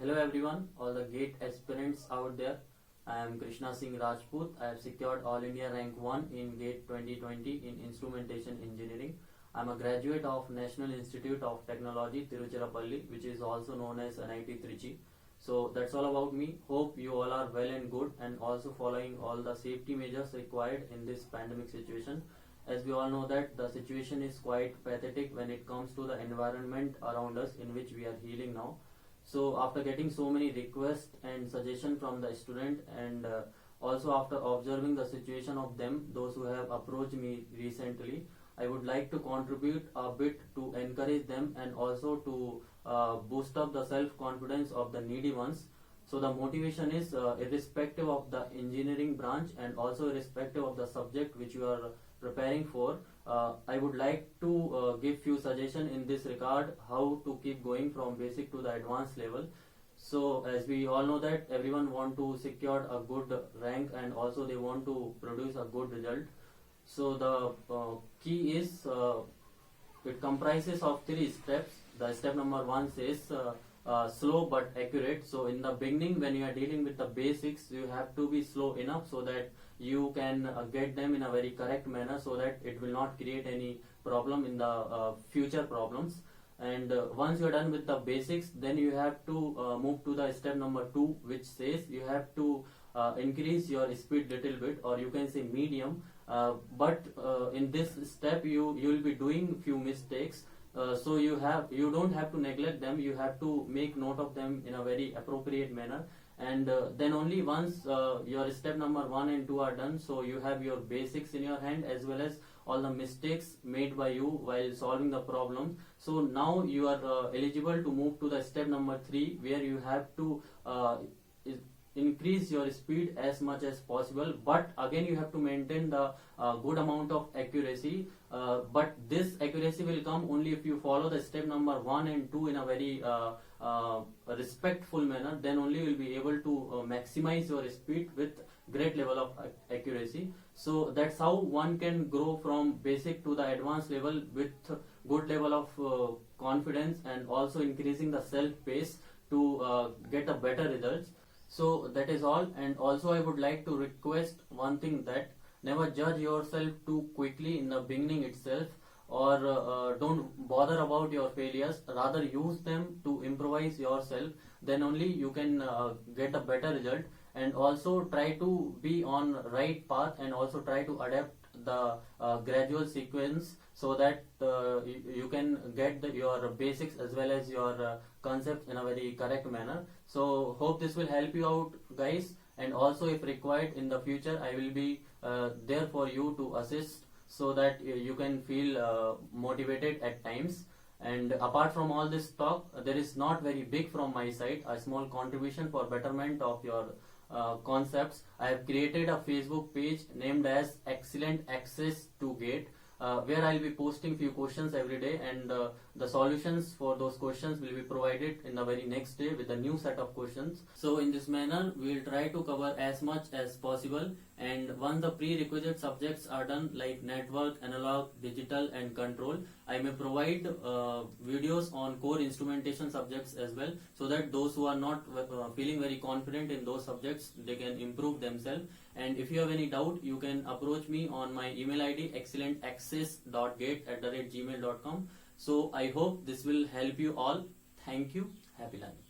Hello everyone, all the GATE aspirants out there. I am Krishna Singh Rajput. I have secured All India Rank 1 in GATE 2020 in Instrumentation Engineering. I am a graduate of National Institute of Technology, Tiruchirappalli, which is also known as NIT Trichy. So that's all about me. Hope you all are well and good and also following all the safety measures required in this pandemic situation. As we all know that the situation is quite pathetic when it comes to the environment around us in which we are healing now. So after getting so many requests and suggestions from the student and also after observing the situation of them, those who have approached me recently, I would like to contribute a bit to encourage them and also to boost up the self-confidence of the needy ones. So the motivation is irrespective of the engineering branch and also irrespective of the subject which you are preparing for. I would like to give few suggestions in this regard how to keep going from basic to the advanced level. So as we all know that everyone want to secure a good rank and also they want to produce a good result. So the key is it comprises of 3 steps. The step number 1 says slow but accurate. So in the beginning when you are dealing with the basics, you have to be slow enough so that you can get them in a very correct manner so that it will not create any problem in the future problems. And once you are done with the basics, then you have to move to the step number 2, which says you have to increase your speed little bit, or you can say medium. But in this step you will be doing few mistakes. So you don't have to neglect them. You have to make note of them in a very appropriate manner. And then only once your step number 1 and 2 are done, so you have your basics in your hand as well as all the mistakes made by you while solving the problem. So now you are eligible to move to the step number 3, where you have to increase your speed as much as possible, but again you have to maintain the good amount of accuracy. But this accuracy will come only if you follow the step number 1 and 2 in a very respectful manner. Then only you will be able to maximize your speed with great level of accuracy. So that's how one can grow from basic to the advanced level with good level of confidence and also increasing the self pace to get a better results. So that is all. And also I would like to request one thing, that never judge yourself too quickly in the beginning itself, or don't bother about your failures. Rather use them to improvise yourself. Then only you can get a better result. And also try to be on right path and also try to adapt the gradual sequence so that you can get your basics as well as your concepts in a very correct manner. So hope this will help you out, guys. And also if required in the future, I will be there for you to assist so that you can feel motivated at times. And apart from all this talk, there is not very big from my side. A small contribution for betterment of your concepts. I have created a Facebook page named as Excellent Access to GATE, where I'll be posting few questions every day, and the solutions for those questions will be provided in the very next day with a new set of questions. So in this manner we will try to cover as much as possible, and once the prerequisite subjects are done like network, analog, digital and control, I may provide videos on core instrumentation subjects as well, so that those who are not feeling very confident in those subjects, they can improve themselves. And if you have any doubt, you can approach me on my email ID excellentaccess.gate@gmail.com. So I hope this will help you all. Thank you. Happy learning.